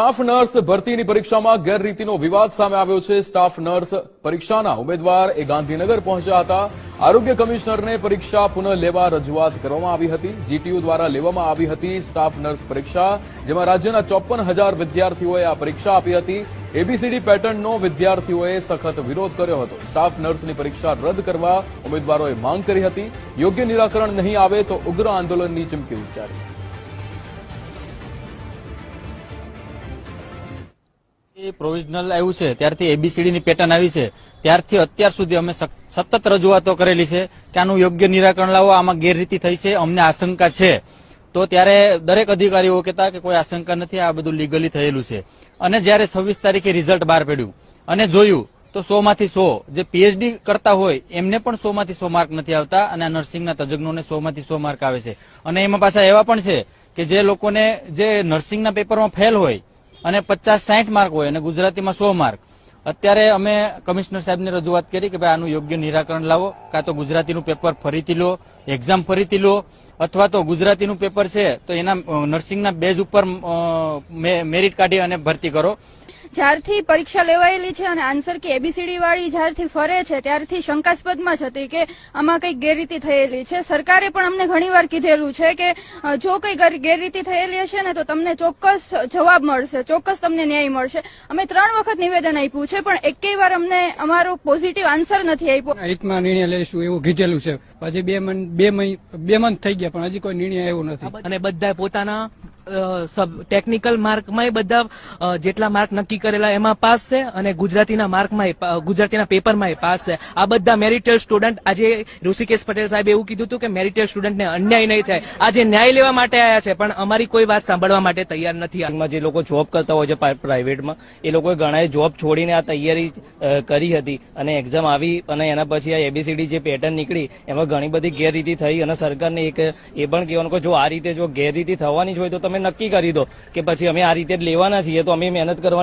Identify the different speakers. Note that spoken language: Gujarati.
Speaker 1: સ્ટાફ નર્સ ભરતીની પરીક્ષામાં ગેરરીતિનો વિવાદ સામે આવ્યો છે। સ્ટાફ નર્સ પરીક્ષાના ઉમેદવાર એ ગાંધીનગર પહોંચ્યા હતા। આરોગ્ય કમિશનરને પરીક્ષા પુનઃ લેવા રજૂઆત કરવામાં આવી હતી। જીટીયુ દ્વારા લેવામાં આવી હતી સ્ટાફ નર્સ પરીક્ષા, જેમાં રાજ્યના 54,000 વિદ્યાર્થીઓએ આ પરીક્ષા આપી હતી। એબીસીડી પેટર્નનો વિદ્યાર્થીઓએ સખત વિરોધ કર્યો હતો। સ્ટાફ નર્સની પરીક્ષા રદ કરવા ઉમેદવારોએ માંગ કરી હતી। યોગ્ય નિરાકરણ નહીં આવે તો ઉગ્ર આંદોલનની ચીમકી ઉચ્ચારી।
Speaker 2: પ્રોવિઝનલ આવ્યું છે ત્યારથી એબીસીડી ની પેટર્ન આવી છે ત્યારથી અત્યાર સુધી અમે સતત રજૂઆતો કરેલી છે કે આનું યોગ્ય નિરાકરણ લાવો, આમાં ગેરરીતિ થઈ છે, અમને આશંકા છે। તો ત્યારે દરેક અધિકારીઓ કહેતા કે કોઈ આશંકા નથી, આ બધું લીગલી થયેલું છે। અને જયારે 26 તારીખે રિઝલ્ટ બહાર પડ્યું અને જોયું તો 100 માંથી 100 જે પીએચડી કરતા હોય એમને પણ 100 માંથી 100 માર્ક નથી આવતા અને આ નર્સિંગના તજજ્ઞોને 100 માંથી 100 માર્ક આવે છે। અને એમાં પાછા એવા પણ છે કે જે લોકોને જે નર્સિંગના પેપરમાં ફેલ હોય અને 50-60 માર્ક હોય અને ગુજરાતીમાં 100 માર્ક। અત્યારે અમે કમિશનર સાહેબને રજૂઆત કરી કે ભાઈ આનું યોગ્ય નિરાકરણ લાવો, કાં તો ગુજરાતીનું પેપર ફરીથી લો, એક્ઝામ ફરીથી લો, અથવા તો ગુજરાતીનું પેપર છે તો એના નર્સિંગના બેઝ ઉપર મેરિટ કાઢી અને ભરતી કરો।
Speaker 3: જ્યારથી પરીક્ષા લેવાયેલી છે અને આન્સર કે એબીસીડી વાળી જ્યારથી ફરે છે ત્યારથી શંકાસ્પદમાં જ હતી કે આમાં કઈ ગેરરીતિ થયેલી છે। સરકારે પણ અમને ઘણીવાર કીધેલું છે કે જો કઈ ગેરરીતિ થયેલી હશે ને તો તમને ચોક્કસ જવાબ મળશે, ચોક્કસ તમને ન્યાય મળશે। અમે 3 વખત નિવેદન આપ્યું છે પણ એકેય વાર અમને અમારો પોઝિટિવ આન્સર નથી આપ્યો।
Speaker 4: હિતમાં નિર્ણય લઈશું એવું કીધેલું છે, હજી બે મંથ થઈ ગયા પણ હજી કોઈ નિર્ણય આવ્યો નથી।
Speaker 5: અને બધા પોતાના ટેકનિકલ માર્કમાં બધા જેટલા માર્ક નક્કી કરેલા એમાં પાસ છે અને ગુજરાતીના માર્કમાં ગુજરાતીના પેપરમાં પાસ છે। આ બધા મેરિટેડ સ્ટુડન્ટ, આજે ઋષિકેશ પટેલ સાહેબે એવું કીધું હતું કે મેરિટેડ સ્ટુડન્ટને અન્યાય નહીં થાય, આજે ન્યાય લેવા માટે આવ્યા છે પણ અમારી કોઈ વાત સાંભળવા માટે તૈયાર નથી।
Speaker 6: જે લોકો જોબ કરતા હોય છે પ્રાઇવેટમાં એ લોકોએ ઘણાએ જોબ છોડીને આ તૈયારી કરી હતી અને એક્ઝામ આવી અને એના પછી આ એબીસીડી જે પેટર્ન નીકળી એમાં ઘણી બધી ગેરરીતિ થઈ અને સરકારને એક એ પણ કહેવાનું કે જો આ રીતે જો ગેરરીતિ થવાની જ હોય તો તમે નક્કી કરી દો કે પછી અમે આ રીતે જ લેવાના છીએ, તો અમે મહેનત કરવાની